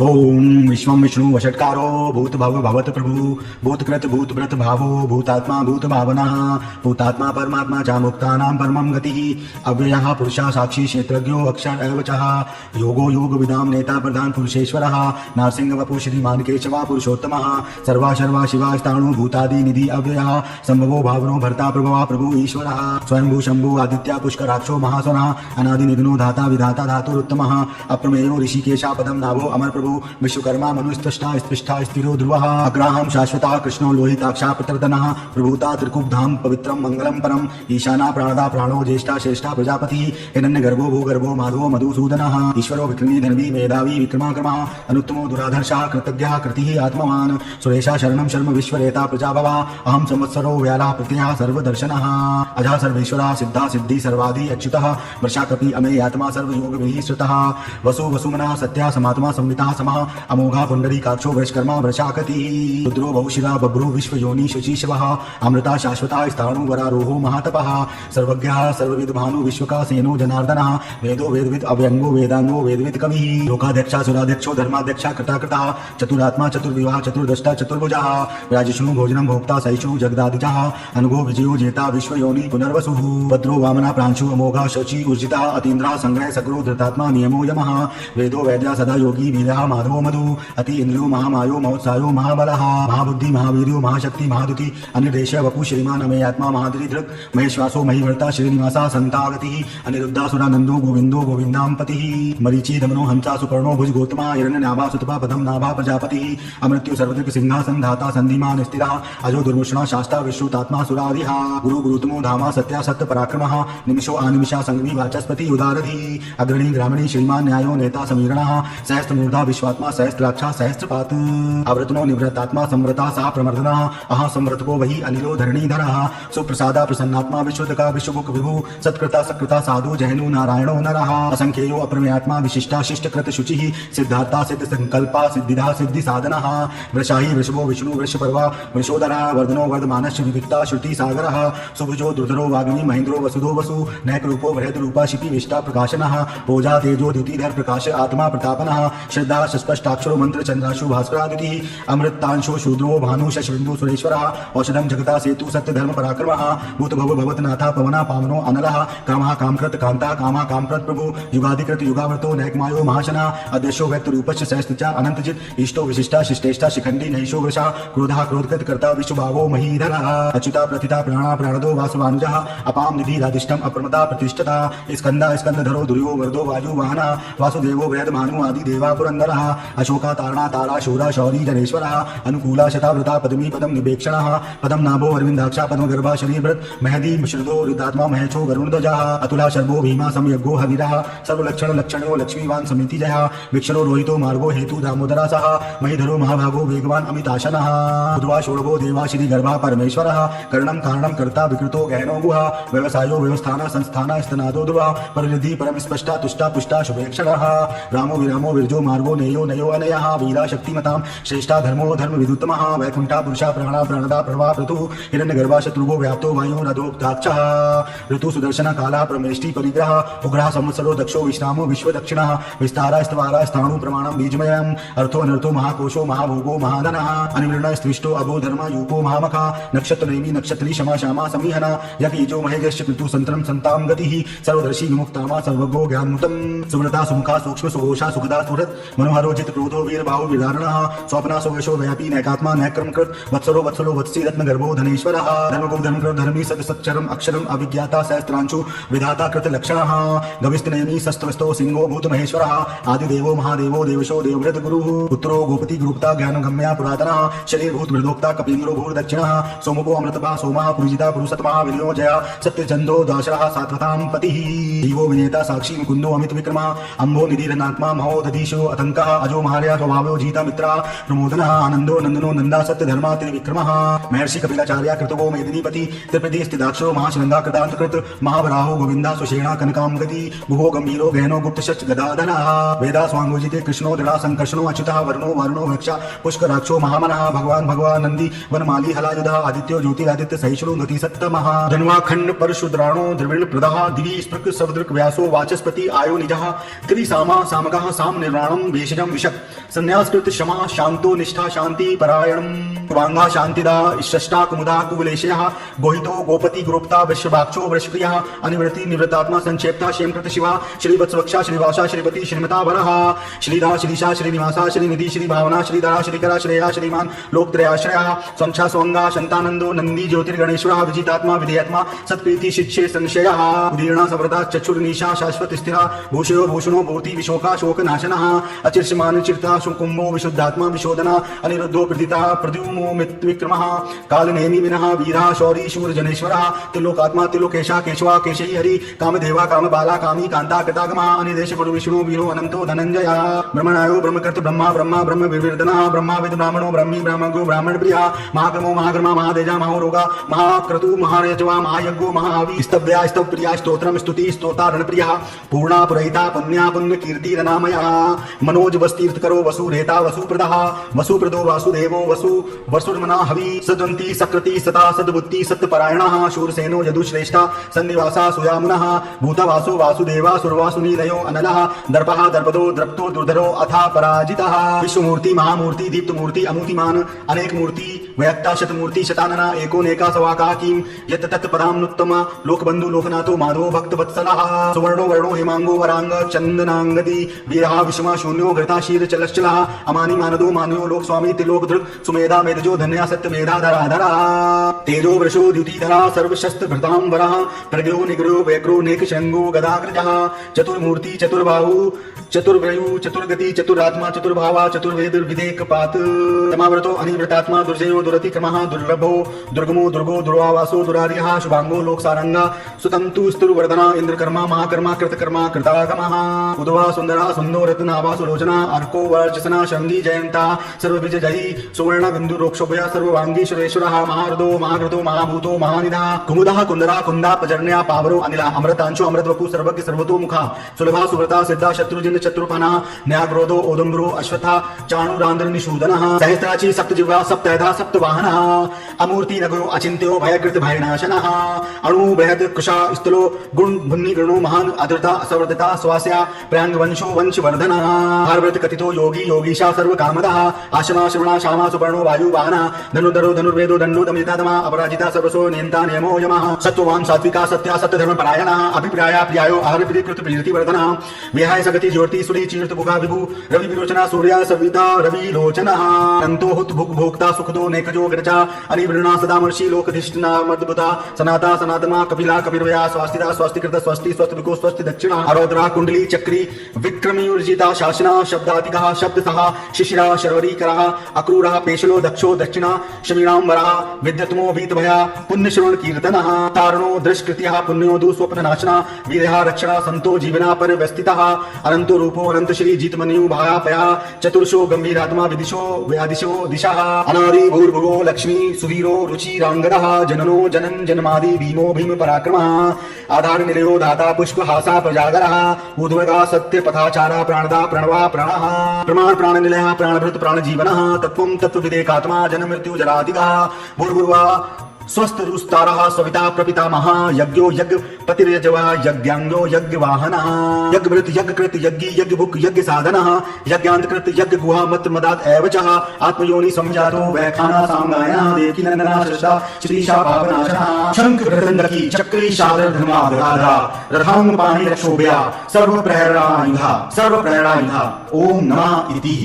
ओम विश्वं विष्णु वषट्कारो भूत भव भवत प्रभु भूतकृत भूत व्रत भावो भूतात्मा भूत भावना भूतात्मा परमात्मा च मुक्तानां परमं गतिः अव्ययः पुरुषः साक्षी क्षेत्रज्ञो अक्षर एव च योगो योग विदां नेता प्रधान पुरुषेश्वरः नारसिंह वपु श्रीमान केशवा पुरुषोत्तमः सर्वा शर्वा शिवा स्थाणु भूतादि निधि अव्ययः संभवो भावनो भर्ता प्रभवा प्रभु ईश्वरः स्वयंभू शंभु आदित्य पुष्कराक्षो महासुनः अनादि निधनो धाता विधाता धातुरुत्तमः अप्रमेयो ऋषिकेशा पदम नाभो अमर प्रभु विश्वकर्मा मनुस्पृष्टा स्पृष्टा स्थिरो ध्रुवः अग्राहं शाश्वतः कृष्णो लोहिताक्षा प्रतर्दनः प्रभूता त्रिकुब्धां पवित्रं मंगलम परम ईशाना प्राणदा प्राणो ज्येष्ठा श्रेष्ठा प्रजापति हिरण्यगर्भो भूगर्भो माधवो मधुसूदनः ईश्वरो विक्रमी धर्मी मेधावी विक्रमाक्रमः अनुत्तमो दुराधर्षः कृतज्ञः कृतिः आत्मवान् सुरेशा शरणं शर्म विश्वरेता प्रजाभवा अहं संवत्सरो व्याला प्रत्ययः सर्वदर्शनः अजः सर्वेश्वरः सिद्धा सिद्धि सर्वादि अच्युतः वर्षाकपि अमेयात्मा सर्वयोगभिः श्रुतः वसु वसुमनः सत्या समात्मा संविता समः अमोघा पुंडरीकाक्षो वृषकर्मा वृषाकति रुद्रो बहुशिरा बभ्रु विश्वयोनि शुचि शिवः अमृता शाश्वता स्थाणु वरारोहो महातपः सर्वज्ञः सर्वविद भानु विश्वका सेनो जनार्दनः वेदो वेदविद अव्यंगो वेदांगो वेदविद कविः लोकाध्यक्षा सुराध्यक्षो धर्माध्यक्षा कृताकृतः चतुरात्मा चतुर्विवाह चतुर्दष्टा चतुर्भुजः राजिष्णु भोजनं भोक्ता सहिष्णु जगदादिजः अनुगो विजयो जेता विश्वयोनि पुनर्वसुः भद्रो वामना प्रांशु अमोघा शची ऊर्जितः अतीन्द्रः संग्रह सगरो धृतात्मा नियमो यमः वेदो वैद्या सदा योगी वीरः माधवो मधु अति इंद्रियो महामायो महोत्सायो महाबलः महाबुद्धि महावीर्यो महाशक्ति महादुति अनिर्देश वपु श्रीमान अमेयात्मा महादरिदृक् महेश्वासो महिवर्ता श्रीनिवासा संतागतिः अनिरुद्धासुरानंदो गोविंदो गोविंदां पतिः मरीचि दमनो हंसा सुपर्णो भुज गौतमा हिरण्यनाभा सुतपा पदम नाभा प्रजापतिः अमृत्यु सर्वदृक् सिंहासन धाता संधिमान स्थिरः अजो दुर्मुषणा शास्ता विश्रुतात्मा सुरादिः गुरु गुरुतमो धामा सत्या सत्य पराक्रमः निमिषो आनिमिषा संगमी वाचस्पति उदारधि अग्रणी ग्रामीणी श्रीमान न्यायो नेता समीरणः सहस्त्रमूर्धा विश्वात्मा सहस्त्राक्षा सहस्त्रपात आवृतनो निवृत्तात्मा संवृता सा प्रमर्दनः अहा संवृतको वही अनिलो धरणीधरः सुप्रसादा प्रसन्नात्मा विश्वदका विश्वमुख विभु सत्कृता सत्कृता साधु जहनु नारायणो नरः असंख्येयो अप्रमेयात्मा विशिष्टा शिष्टकृत शुचिः सिद्धार्था सिद्ध संकल्पा सिद्धिदा सिद्धि साधनः वृषाही वृषभो विष्णु वृषपर्वा वृषोदरः वर्धनो वर्धमानश्च विविक्ता श्रुति सागरः सुभुजो दुर्धरो वाग्मी महेन्द्रो वसुधो वसु नैक रूपो वृहद रूपा शिपि विष्टा प्रकाशनः ओजा तेजो द्युतिधर प्रकाश आत्मा प्रतापनः श्रद्धा स्पष्टाक्षरो मंत्र चंद्राशु भास्करादितिः अमृतांशो शूद्रो भानु शशिबिंदु सुरेश्वरः औषधं जगता सेतु सत्य धर्म पराक्रमः भूत भव भवतनाथा पवना पावनो अनलः कामः कामकृत कांता कामः कामप्रत प्रभु युगाधिकृत युगावर्तो नैकमायो महाशना अध्यक्षो व्यक्त रूपश्च सहस्त्रच अनंतजित इष्टो विशिष्टा शिष्टेष्टा शिखंडी नैषो वृषा क्रोधः क्रोधकृत कर्ता विश्वभावो महीधरः अच्युता प्रथिता प्राणा प्राणदो वासवानुजः अपाम निधि राधिष्ठम अप्रमदा प्रतिष्ठता स्कंदा स्कंदधरो दुर्यो वर्धो वायु वाहना वासुदेवो वृहद मानु आदि देवा पुरंदरः अशोका तारणा तारा शूरा शौरी जनेश्वरः अनुकूला शतावृता पदमी पदम निवेक्षणः पदम नाभो अरविंदाक्षा पद्म गर्भा शरीरभृत महदी श्रद्धो रुद्रात्मा महेशो वरुणध्वजः अतुला शर्भो भीमा समयज्ञो हवीरः सर्वलक्षण लक्षणो लक्ष्मीवान समिति जयः विक्षणो रोहितो मार्गो हेतु दामोदरा सह महीधरो महाभागो वेगवान अमिताशनः उद्वा षोडभो देवा श्री गर्भा परमेश्वरः कर्णम कारणम कर्ता विकृतो गहनो गुहा व्यवसायो व्यवस्थाना संस्थाना स्तनादो ध्रुवा परनिधि परम स्पष्टा तुष्टा पुष्टा शुभेक्षणः रामो विरामो विरजो मार्गो नेयो नयो अनयः वीरा शक्तिमतां श्रेष्ठा धर्मो धर्म विदुत्तमः वैकुंठा पुरुषा प्राणा प्राणदा प्रभा ऋतु हिरण्यगर्भा शत्रुभो व्याप्तो वायो रथोक्ताक्षः ऋतु सुदर्शन काला प्रमेष्टि परिग्रह उग्रः संवत्सरो दक्षो विश्रामो विश्व दक्षिणः विस्तारा स्तवारा स्थाणु प्रमाणं बीजमयम् अर्थो अनर्थो महाकोशो महाभोगो महाधनः अनिवृण स्त्विष्टो अभो धर्मा यूपो महामखा नक्षत्र नेमि नक्षत्री क्षमा श्यामा समीहना यकीजो महेजश्च कृतु संतरम संतां गतिः सर्वदर्शी विमुक्तामा सर्वगो ज्ञानमुतम् सुव्रता सुमुखा सूक्ष्म सुघोषा सुखदा सुहृत् मनोहरो जित क्रोधो वीर बाहु विदारणः स्वप्ना सुवेशो व्यापी नैकात्मा नैक्रम कृत वत्सरो वत्सलो वत्सी रत्न गर्भो धनेश्वरः धर्मगो धर्मकृत धर्मी सत सच्चरम अक्षरम अविज्ञाता सहस्त्रांशु विधाता कृत लक्षणः गविस्तनेमी सस्तवस्तो सिंहो भूत महेश्वरः आदिदेवो महादेवो देवशो देवव्रत गुरुः पुत्रो गोपति गुरुपता ज्ञानगम्या पुरातनः शरीर भूत मृदोक्ता कपीन्द्रो भूर दक्षिणः सोमको अमृतभा सोमः पुरुजिता पुरुषतमः विनयो जया सत्यचंदो दाशरः सात्वतां पतिः जीवो विनेता साक्षी मुकुंदो अमित विक्रमः अंबो निधिरनात्मा महोदधीशो अतंकः अजो महार्या स्वभावो जीता मित्रा प्रमोदनः आनंदो नंदनो नंदा सत्य धर्मा त्रिविक्रमः महर्षि कपिलाचार्य कृतगो मेदिनीपति त्रिप्रति स्थिताक्षरो महाशृंगा कृतांतकृत महावराहो गोविंदा सुषेणा कनकांगति भुवो गंभीरो गहनो गुप्तशच गदाधनः वेदा स्वांगोजिते कृष्णो दृढ़ा संकर्षणो अच्युतः वर्णो वर्णो वृक्षा पुष्कराक्षो महामनः भगवान भगवान नंदी वनमाली हलायुधः आदित्यो ज्योतिरादित्य सहिष्णु गति सत्तमः धन्वाखंड परशुद्राणो द्रविण प्रदः दिवि स्पृक सवदृक व्यासो वाचस्पति आयो निजः त्रिसामा सामगः साम निर्वाणं भिषजम विशक संन्यासकृत क्षमा शांतो निष्ठा शांति परायणम वांगा शांतिदा षष्टा कुमुदा कुवलेशयः गोहितो गोपति गोप्ता वृषभाक्षो वृषप्रियः अनिवृत्ति निवृत्तात्मा संक्षेप्ता क्षेमकृत शिवा श्रीवत्सवक्षा श्रीवासा श्रीपति श्रीमता वरः श्रीधा श्रीशा श्रीनिवासा श्रीनिधि श्रीभावना श्रीधरा श्रीकरा श्रेया श्रीमान लोकत्रयाश्रयः संक्षा स्वंगा शंतानंदो नंदी ज्योतिर्गणेश्वरः विजितात्मा विधेयत्मा सत्प्रीति शिक्षे संशयः उदीर्णा सव्रता चक्षुर्निशा शाश्वत स्थिरा भूषयो भूषणो भूति विशोका शोकनाशनः अचिर्ष्यमान चिरता कुंभो विशुद्धात्मा विशोधना अनिरुद्धो प्रदिता प्रद्युम्नो विक्रमः कालनेमि विनः वीरः शौरी शूर जनेश्वरः त्रिलोकात्मा त्रिलोकेशा केशवा केशई हरि कामदेवा कामबाला कामी कांता कृतागमः अनिदेश गुरु विष्णु वीरो अनंतो धनंजय ब्रह्मणायो ब्रह्मकृत ब्रह्मा ब्रह्मा ब्रह्म विवर्धनः ब्रह्माविद ब्राह्मणो ब्रह्मी ब्राह्मणो ब्राह्मण प्रिया महागमो महागर्मा महादेजा महारोगा महाक्रतु महारजवा महायज्ञो महावी स्तव्या स्तवप्रिया स्तोत्रम स्तुति स्तोतारण प्रिया पूर्णा पुरहिता पुण्या पुण्य कीर्ति रनामया मनोज वस्तीर्थ करो वसुरेता वसुप्रदः वसुप्रदो वासुदेवो वसु वसुर्मना हवि सद्वंती सकृति सता सद्बुद्धि सत्यपरायणः शूरसेनो यदुश्रेष्ठा सन्निवासा सुयामुनः भूतवासो वासुदेवा सुरवासुनीलयो अनलः दर्पः दर्पदो द्रप्तो दुर्धरो अथा पराजितः विश्वमूर्ति महामूर्ति दीप्तमूर्ति अमूर्तिमान अनेक मूर्ति वयक्ता शतमूर्ति शतानना एकोनेका सवाका किम यत् तत् पदामनुत्तम लोकबंधु लोकनाथो माधवो भक्तवत्सलः सुवर्णो वर्णो हेमांगो वरांग चंदनांगति वीरः विषमा शून्यो घृताशीर चलश्चलः अमानि मानदो मान्यो लोक स्वामी त्रिलोक दृक् सुमेधा मेधजो धन्या सत्य मेधा धराधरा तेजो वृषो द्युतिधरा सर्वशस्त्र भृतांबरः प्रज्ञो निग्रो वैक्रो नेक शंगो गदाग्रजः चतुर्मूर्ति चतुर्बाहु चतुर्व्रयु चतुर्गति चतुरात्मा चतुर्भावा चतुर्वेद विधेक पात समावृतो अनिवृतात्मा दुर्जयो दुरतिक्रमः दुर्लभो दुर्गमो दुर्गो दुर्वावासो दुरार्यः शुभांगो लोकसारंगा सुतंतु स्तुर्वर्धना इंद्रकर्मा महाकर्मा कृतकर्मा कृतागमः उद्वा सुंदरा सुंदो रत्नाभा सुलोचना अर्को वर्चसना शंगी जयंता सर्वविजयी सुवर्ण बिंदु रोक्षोभया सर्ववांगी सुरेश्वरः महारदो महाकृतो महाभूतो महानिधा कुमुदः कुंदरा कुंदा पजर्ण्या पावरो अनिला अमृतांशो अमृतवपु सर्वज्ञ सर्वतो मुखा सुलभा सुव्रता सिद्धा शत्रुजिन चतुर्पना न्याग्रोधो ओदम्बरो अश्वथा चाणुरांध्र निषूदनः सहस्राची सप्तजिह्वा सप्तधा सप्तवाहनः अमूर्ति नगरो अचिंत्यो भयकृत भयनाशनः अणु बृहद कुशा स्थलो गुण भुन्नि गणो महान अधृता असवर्धिता स्वास्या प्रयांग वंशो वंशवर्धनः हार्व्रत कथितो योगी योगीशा सर्व कामदः आशमा श्रवणा श्यामा सुपर्णो वायुवाहनः धनुर्धरो धनुर्वेदो दंडो दमितातमा अपराजिता सर्वसो नियंता नियमो यमः सत्ववान सात्विका सत्या सत्यधर्म परायणः अभिप्राया प्रियायो आहारप्रिय कृत प्रीति वर्धनः विहाय सगति ज्योति सूर्य चीर्त बुका विभु रवि विरोचना सूर्या सविता रवि लोचनः अंतो हुत भुक भोक्ता सुखदो नेकजो गरचा अनिवृणा सदामर्षि लोकधिष्ठना मर्दभुता सनाता सनातमा कपिला कपिर्वया स्वास्तिदा स्वास्तिकृत स्वस्ति स्वस्तिको स्वस्ति दक्षिणा आरोद्रा कुंडली चक्री विक्रमी ऊर्जिता शासना शब्दातिकः शब्दसः शिशिरा शर्वरीकरः अक्रूरः पेशलो दक्षो दक्षिणा शमीणांबरः विद्यतमो भीतभया पुण्यश्रवण कीर्तनः तारणो दृष्कृत्यः पुण्यो दुःस्वप्ननाशना वीरः रक्षणा संतो जीवना पर व्यस्तितः अनंतो रूपो अनंत श्री जीतमन्यु भायापया चतुर्षो गंभीरात्मा विदिशो व्यादिशो दिशः अनादि भूर्भुवो लक्ष्मी सुवीरो रुचिरांगदः जननो जनन जन्मादि भीमो भीम पराक्रमः आधार निलयो दाता पुष्प हासा प्रजागरः उद्वगा सत्य पथाचारा प्राणदा प्रणवा प्राणः प्रमाण प्राण निलयः प्राणभृत प्राण जीवनः तत्वं तत्वविदेकात्मा जन्म मृत्यु जरादिगः भूर्भुवा स्वस्थ रुस्तारः सविता प्रपितामह यज्ञो यज्ञ पतिर्यजवा यज्ञांगो यज्ञ वाहनः यज्ञभृत यज्ञकृत यज्ञ यज्ञभुक् यज्ञ साधनः यज्ञान्तकृत यज्ञ गुहा मत मदात् एवचः आत्मयोनि संजातो वैखाना सामगायनः देवकी नंदना श्रेष्ठा श्रीशा पावनाशनः शंख मृदंगकी चक्री शालर धर्मावतारा रथांग पाणि रक्षोभया सर्व प्रेरणा युधा ओम नमः इति।